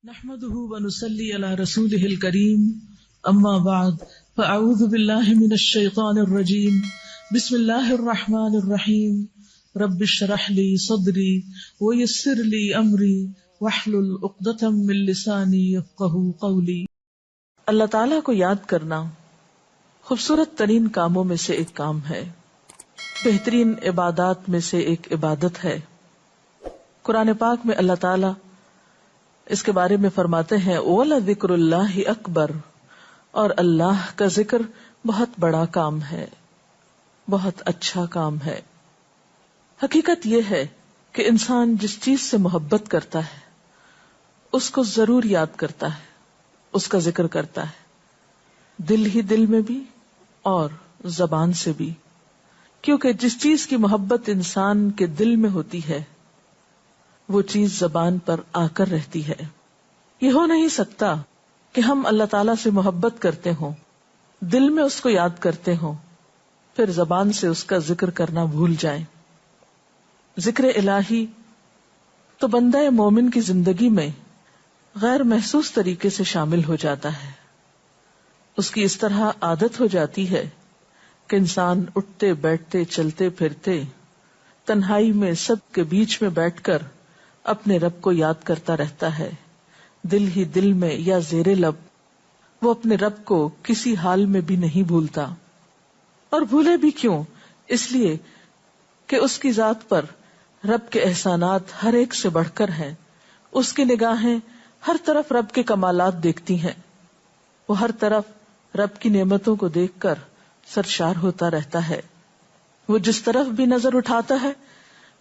نحمده ونصلي على رسوله الكريم اما بعد فاعوذ بالله من الشيطان الرجيم بسم الله الرحمن الرحيم رب اشرح لي صدري ويسر لي امري واحلل عقدة من لساني يفقهوا قولي۔ اللہ تعالیٰ کو یاد کرنا خوبصورت ترین کاموں میں سے ایک کام ہے، بہترین عبادات میں سے ایک عبادت ہے۔ قرآن پاک میں اللہ تعالیٰ اس کے بارے میں فرماتے ہیں وَلَذِكْرُ اللَّهِ أَكْبَرُ، اور اللہ کا ذکر بہت بڑا کام ہے، بہت اچھا کام ہے۔ حقیقت یہ ہے کہ انسان جس چیز سے محبت کرتا ہے اس کو ضرور یاد کرتا ہے، اس کا ذکر کرتا ہے، دل ہی دل میں بھی اور زبان سے بھی، کیونکہ جس چیز کی محبت انسان کے دل میں ہوتی ہے وہ چیز زبان پر آ کر رہتی ہے۔ یہ ہو نہیں سکتا کہ ہم اللہ تعالیٰ سے محبت کرتے ہوں، دل میں اس کو یاد کرتے ہوں، پھر زبان سے اس کا ذکر کرنا بھول جائیں۔ ذکر الہی تو بندہ مومن کی زندگی میں غیر محسوس طریقے سے شامل ہو جاتا ہے، اس کی اس طرح عادت ہو جاتی ہے کہ انسان اٹھتے بیٹھتے چلتے پھرتے تنہائی میں سب کے بیچ میں بیٹھ کر اپنے رب کو یاد کرتا رہتا ہے، دل ہی دل میں یا زیر لب وہ اپنے رب کو کسی حال میں بھی نہیں بھولتا۔ اور بھولے بھی کیوں؟ اس لیے کہ اس کی ذات پر رب کے احسانات ہر ایک سے بڑھ کر ہیں، اس کی نگاہیں ہر طرف رب کے کمالات دیکھتی ہیں، وہ ہر طرف رب کی نعمتوں کو دیکھ کر سرشار ہوتا رہتا ہے۔ وہ جس طرف بھی نظر اٹھاتا ہے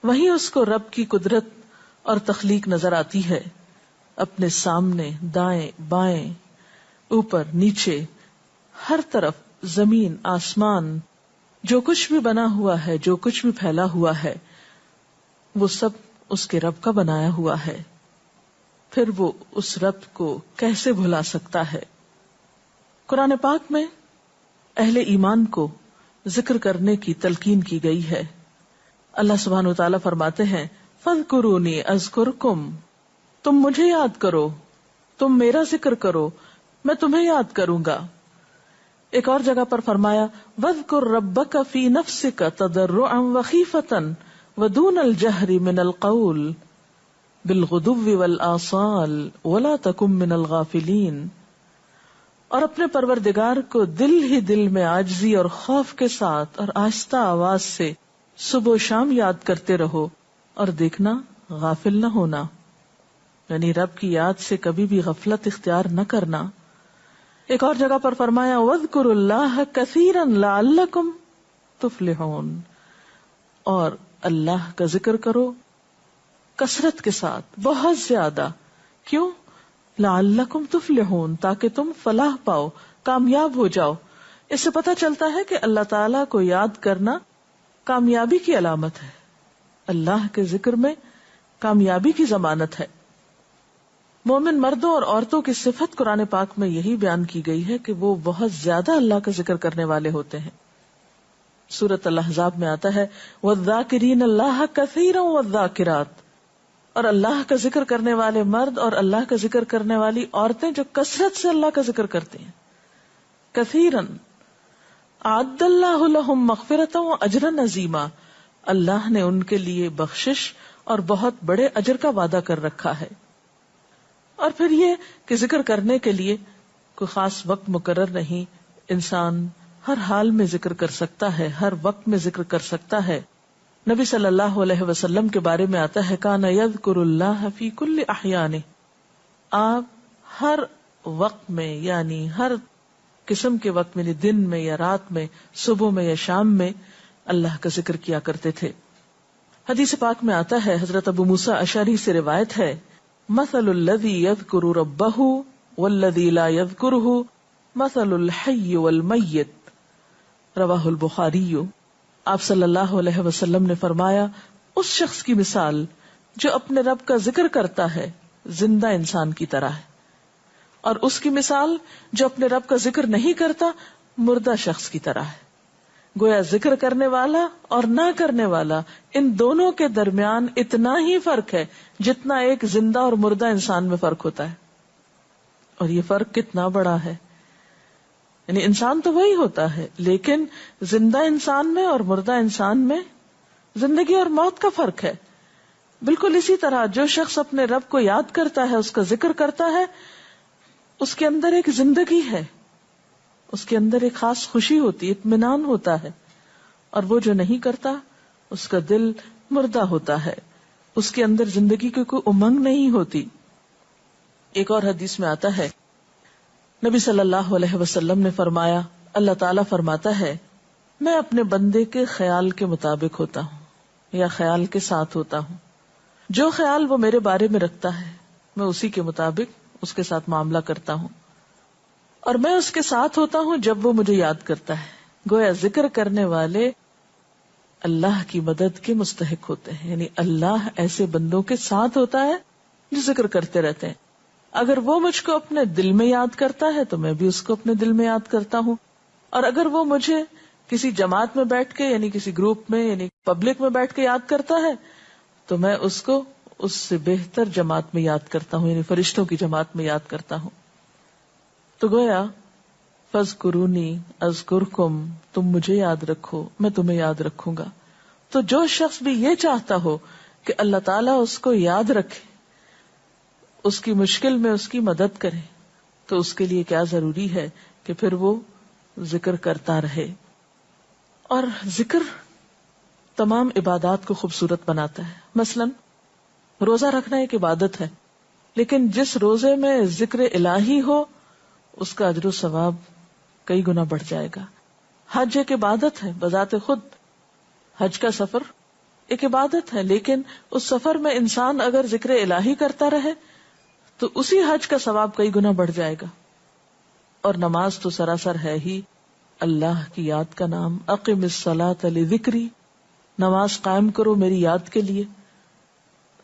وہیں اس کو رب کی قدرت اور تخلیق نظر آتی ہے، اپنے سامنے، دائیں بائیں، اوپر نیچے، ہر طرف زمین آسمان، جو کچھ بھی بنا ہوا ہے، جو کچھ بھی پھیلا ہوا ہے وہ سب اس کے رب کا بنایا ہوا ہے، پھر وہ اس رب کو کیسے بھلا سکتا ہے؟ قرآن پاک میں اہل ایمان کو ذکر کرنے کی تلقین کی گئی ہے۔ اللہ سبحانہ وتعالیٰ فرماتے ہیں فَاذْكُرُونِي أَذْكُرْكُمْ، تم مجھے یاد کرو، تم میرا ذکر کرو، میں تمہیں یاد کروں گا۔ ایک اور جگہ پر فرمایا وَاذْكُرْ رَبَّكَ فِي نَفْسِكَ تَضَرُّعًا وَخِيفَةً وَدُونَ الْجَهْرِ مِنَ الْقَوْلِ بِالْغُدُوِّ وَالْآصَالِ وَلَا تَكُن مِّنَ الْغَافِلِينَ، اور اپنے پروردگار کو دل ہی دل میں عاجزی اور خوف کے ساتھ اور آہستہ آواز سے صبح و شام یاد کرتے رہو، اور دیکھنا غافل نہ ہونا، یعنی رب کی یاد سے کبھی بھی غفلت اختیار نہ کرنا۔ ایک اور جگہ پر فرمایا وَاذْكُرُوا اللَّهَ كَثِيرًا لَعَلَّكُمْ تُفْلِحُونَ، اور اللہ کا ذکر کرو کثرت کے ساتھ، بہت زیادہ۔ کیوں؟ لَعَلَّكُمْ تُفْلِحُونَ، تاکہ تم فلاح پاؤ، کامیاب ہو جاؤ۔ اس سے پتہ چلتا ہے کہ اللہ تعالیٰ کو یاد کرنا کامیابی کی علامت ہے، اللہ کے ذکر میں کامیابی کی ضمانت ہے۔ مومن مردوں اور عورتوں کی صفت قرآن پاک میں یہی بیان کی گئی ہے کہ وہ بہت زیادہ اللہ کا ذکر کرنے والے ہوتے ہیں۔ سورۃ الاحزاب میں آتا ہے وَالذَّاكِرِينَ اللَّهَ كَثِيرًا وَالذَّاكِرَاتِ، اور اللہ کا ذکر کرنے والے مرد اور اللہ کا ذکر کرنے والی عورتیں جو کثرت سے اللہ کا ذکر کرتے ہیں۔ کثیرًا اعد اللہ لہم مغفرۃ واجرا عظیما، اللہ نے ان کے لیے بخشش اور بہت بڑے اجر کا وعدہ کر رکھا ہے۔ اور پھر یہ کہ ذکر کرنے کے لیے کوئی خاص وقت مقرر نہیں، انسان ہر حال میں ذکر کر سکتا ہے، ہر وقت میں ذکر کر سکتا ہے۔ نبی صلی اللہ علیہ وسلم کے بارے میں آتا ہے کان یذکر اللہ فی کل احیانہ، آپ ہر وقت میں، یعنی ہر قسم کے وقت میں، دن میں یا رات میں، صبح میں یا شام میں اللہ کا ذکر کیا کرتے تھے۔ حدیث پاک میں آتا ہے، حضرت ابو موسیٰ اشعری سے روایت ہے مثل الذی یذکر ربہ والذی لا یذکرہ مثل الحی والمیت، رواہ البخاری۔ آپ صلی اللہ علیہ وسلم نے فرمایا اس شخص کی مثال جو اپنے رب کا ذکر کرتا ہے زندہ انسان کی طرح ہے، اور اس کی مثال جو اپنے رب کا ذکر نہیں کرتا مردہ شخص کی طرح ہے۔ گویا ذکر کرنے والا اور نہ کرنے والا، ان دونوں کے درمیان اتنا ہی فرق ہے جتنا ایک زندہ اور مردہ انسان میں فرق ہوتا ہے۔ اور یہ فرق کتنا بڑا ہے. یعنی انسان تو وہی ہوتا ہے، لیکن زندہ انسان میں اور مردہ انسان میں زندگی اور موت کا فرق ہے. بالکل اسی طرح جو شخص اپنے رب کو یاد کرتا ہے، اس کا ذکر کرتا ہے، اس کے اندر ایک زندگی ہے، اس کے اندر ایک خاص خوشی ہوتی، اطمینان ہوتا ہے. اور وہ جو نہیں کرتا، اس کا دل مردہ ہوتا ہے، اس کے اندر زندگی کی کوئی امنگ نہیں ہوتی. ایک اور حدیث میں آتا ہے، نبی صلی اللہ علیہ وسلم نے فرمایا، اللہ تعالیٰ فرماتا ہے، میں اپنے بندے کے خیال کے مطابق ہوتا ہوں یا خیال کے ساتھ ہوتا ہوں. جو خیال وہ میرے بارے میں رکھتا ہے میں اسی کے مطابق اس کے ساتھ معاملہ کرتا ہوں، اور میں اس کے ساتھ ہوتا ہوں جب وہ مجھے یاد کرتا ہے. گویا ذکر کرنے والے اللہ کی مدد کے مستحق ہوتے ہیں، یعنی اللہ ایسے بندوں کے ساتھ ہوتا ہے جو ذکر کرتے رہتے ہیں. اگر وہ مجھ کو اپنے دل میں یاد کرتا ہے تو میں بھی اس کو اپنے دل میں یاد کرتا ہوں، اور اگر وہ مجھے کسی جماعت میں بیٹھ کے یعنی کسی گروپ میں یعنی پبلک میں بیٹھ کے یاد کرتا ہے تو میں اس کو اس سے بہتر جماعت میں یاد کرتا ہوں، یعنی فرشتوں کی جماعت میں یاد کرتا ہوں. تو گویا فاذکرونی اذکرکم، تم مجھے یاد رکھو میں تمہیں یاد رکھوں گا. تو جو شخص بھی یہ چاہتا ہو کہ اللہ تعالیٰ اس کو یاد رکھے، اس کی مشکل میں اس کی مدد کرے، تو اس کے لیے کیا ضروری ہے کہ پھر وہ ذکر کرتا رہے. اور ذکر تمام عبادات کو خوبصورت بناتا ہے. مثلا روزہ رکھنا ایک عبادت ہے، لیکن جس روزے میں ذکر الہی ہو اس کا اجر و ثواب کئی گنا بڑھ جائے گا. حج ایک عبادت ہے بذات خود، حج کا سفر ایک عبادت ہے، لیکن اس سفر میں انسان اگر ذکر الہی کرتا رہے تو اسی حج کا ثواب کئی گنا بڑھ جائے گا. اور نماز تو سراسر ہے ہی اللہ کی یاد کا نام. اقم الصلاۃ لذکری، نماز قائم کرو میری یاد کے لیے.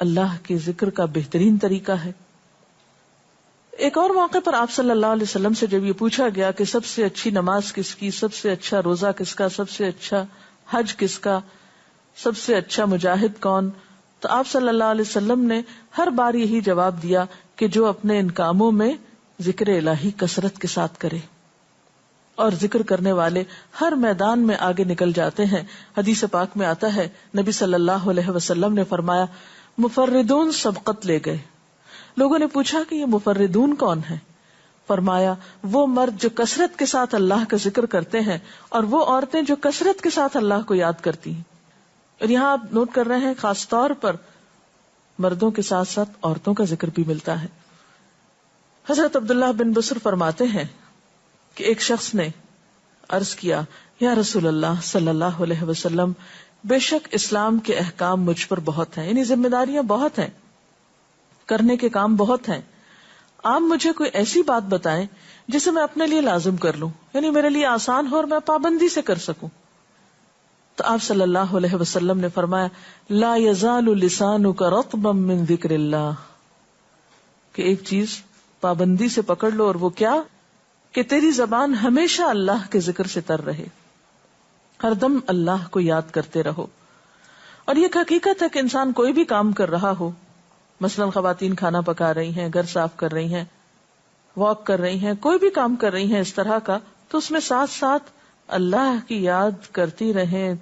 اللہ کے ذکر کا بہترین طریقہ ہے. ایک اور موقع پر آپ صلی اللہ علیہ وسلم سے جب یہ پوچھا گیا کہ سب سے اچھی نماز کس کی، سب سے اچھا روزہ کس کا، سب سے اچھا حج کس کا، سب سے اچھا مجاہد کون، تو آپ صلی اللہ علیہ وسلم نے ہر بار یہی جواب دیا کہ جو اپنے ان کاموں میں ذکر الہی کثرت کے ساتھ کرے. اور ذکر کرنے والے ہر میدان میں آگے نکل جاتے ہیں. حدیث پاک میں آتا ہے نبی صلی اللہ علیہ وسلم نے فرمایا، مفردون سبقت لے گئے. لوگوں نے پوچھا کہ یہ مفردون کون ہیں؟ فرمایا وہ مرد جو کثرت کے ساتھ اللہ کا ذکر کرتے ہیں اور وہ عورتیں جو کثرت کے ساتھ اللہ کو یاد کرتی ہیں. اور یہاں آپ نوٹ کر رہے ہیں خاص طور پر مردوں کے ساتھ ساتھ عورتوں کا ذکر بھی ملتا ہے. حضرت عبداللہ بن بصر فرماتے ہیں کہ ایک شخص نے عرض کیا، یا رسول اللہ صلی اللہ علیہ وسلم، بے شک اسلام کے احکام مجھ پر بہت ہیں، یعنی ذمہ داریاں بہت ہیں، کرنے کے کام بہت ہیں. آپ مجھے کوئی ایسی بات بتائیں جسے میں اپنے لیے لازم کر لوں، یعنی میرے لیے آسان ہو اور میں پابندی سے کر سکوں. تو آپ صلی اللہ علیہ وسلم نے فرمایا، لا یزال لسانک رطبا من ذکر اللہ، کہ ایک چیز پابندی سے پکڑ لو، اور وہ کیا کہ تیری زبان ہمیشہ اللہ کے ذکر سے تر رہے، ہر دم اللہ کو یاد کرتے رہو. اور یہ حقیقت ہے کہ انسان کوئی بھی کام کر رہا ہو، مثلا خواتین کھانا پکا رہی ہیں، گھر صاف کر رہی ہیں، واک کر رہی ہیں، کوئی بھی کام کر رہی ہیں اس طرح کا، تو اس میں ساتھ ساتھ اللہ کی یاد کرتی رہیں.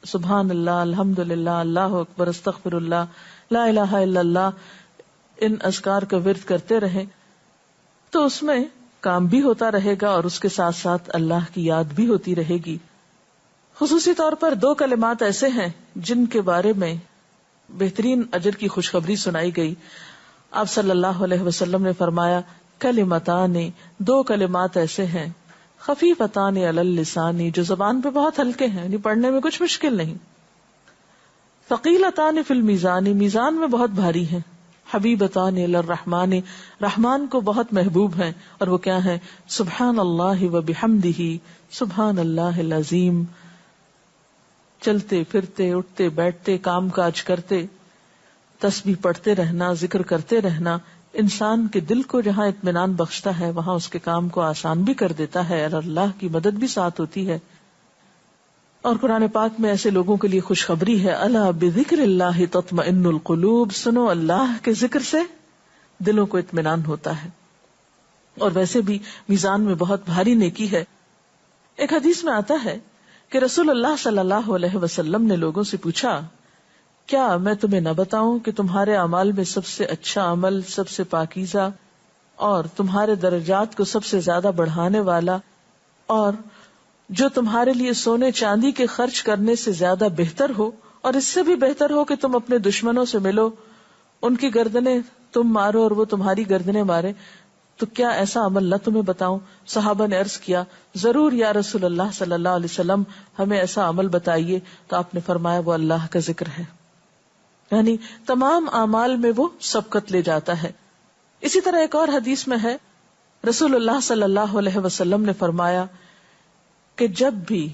سبحان اللہ، الحمدللہ، اللہ اکبر، استغفر اللہ، لا الہ الا اللہ، ان اذکار کا ورد کرتے رہیں، تو اس میں کام بھی ہوتا رہے گا اور اس کے ساتھ ساتھ اللہ کی یاد بھی ہوتی رہے گی. خصوصی طور پر 2 کلمات ایسے ہیں جن کے بارے میں بہترین اجر کی خوشخبری سنائی گئی. آپ صلی اللہ علیہ وسلم نے فرمایا، کلمتان، 2 کلمات ایسے ہیں، خفیفتان علی اللسان، جو زبان پہ بہت ہلکے ہیں، یعنی پڑھنے میں کچھ مشکل نہیں، ثقیلتان فی المیزان، میزان میں بہت بھاری ہیں، حبیبتان الی الرحمن، رحمان کو بہت محبوب ہیں. اور وہ کیا ہیں؟ سبحان اللہ و بحمدہ، سبحان اللہ العظیم. چلتے پھرتے، اٹھتے بیٹھتے، کام کاج کرتے، تسبیح پڑھتے رہنا، ذکر کرتے رہنا انسان کے دل کو جہاں اطمینان بخشتا ہے وہاں اس کے کام کو آسان بھی کر دیتا ہے اور اللہ کی مدد بھی ساتھ ہوتی ہے. اور قرآن پاک میں ایسے لوگوں کے لیے خوشخبری ہے، الا بذکر اللہ تطمئن القلوب، سنو اللہ کے ذکر سے دلوں کو اطمینان ہوتا ہے. اور ویسے بھی میزان میں بہت بھاری نیکی ہے. ایک حدیث میں آتا ہے کہ رسول اللہ صلی اللہ علیہ وسلم نے لوگوں سے پوچھا، کیا میں تمہیں نہ بتاؤں کہ تمہارے اعمال میں سب سے اچھا عمل، سب سے پاکیزہ اور تمہارے درجات کو سب سے زیادہ بڑھانے والا، اور جو تمہارے لیے سونے چاندی کے خرچ کرنے سے زیادہ بہتر ہو، اور اس سے بھی بہتر ہو کہ تم اپنے دشمنوں سے ملو، ان کی گردنیں تم مارو اور وہ تمہاری گردنیں مارے، تو کیا ایسا عمل نہ تمہیں بتاؤں؟ صحابہ نے عرض کیا، ضرور یا رسول اللہ صلی اللہ علیہ وسلم، ہمیں ایسا عمل بتائیے. تو آپ نے فرمایا وہ اللہ کا ذکر ہے. یعنی تمام اعمال میں وہ سبقت لے جاتا ہے. اسی طرح ایک اور حدیث میں ہے، رسول اللہ صلی اللہ علیہ وسلم نے فرمایا کہ جب بھی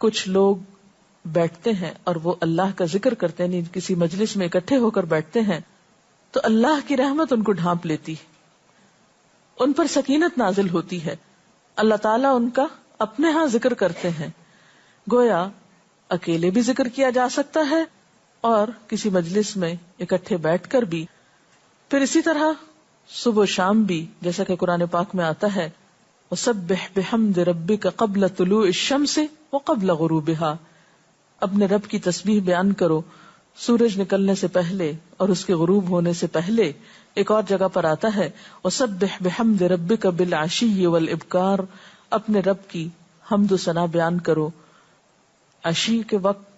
کچھ لوگ بیٹھتے ہیں اور وہ اللہ کا ذکر کرتے ہیں، کسی مجلس میں اکٹھے ہو کر بیٹھتے ہیں، تو اللہ کی رحمت ان کو ڈھانپ لیتی ہے، ان پر سکینت نازل ہوتی ہے. اللہ تعالیٰ ان کا اپنے ہاں ذکر کرتے ہیں. گویا اکیلے بھی ذکر کیا جا سکتا ہے اور کسی مجلس میں اکٹھے بیٹھ کر بھی. پھر اسی طرح صبح و شام بھی، جیسا کہ قرآن پاک میں آتا ہے، وَسَبِّحْ بِحَمْدِ رَبِّكَ قَبْلَ طُلُوعِ الشَّمْسِ وَقَبْلَ غُرُوبِهَا، اپنے رب کی تسبیح بیان کرو سورج نکلنے سے پہلے اور اس کے غروب ہونے سے پہلے. ایک اور جگہ پر آتا ہے وَسَبِّحْ بِحَمْدِ رَبِّكَ بِالْعَشِيِّ وَالْإِبْكَارِ، اپنے رب کی حمد و ثنا بیان کرو عشی کے وقت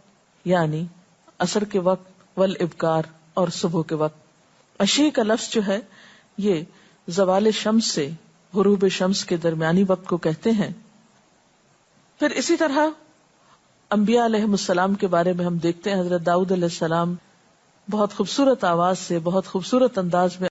یعنی عصر کے وقت، والابکار اور صبح کے وقت. عشی کا لفظ جو ہے یہ زوال شمس سے غروب شمس کے درمیانی وقت کو کہتے ہیں. پھر اسی طرح انبیاء علیہ السلام کے بارے میں ہم دیکھتے ہیں، حضرت داؤد علیہ السلام بہت خوبصورت آواز سے، بہت خوبصورت انداز میں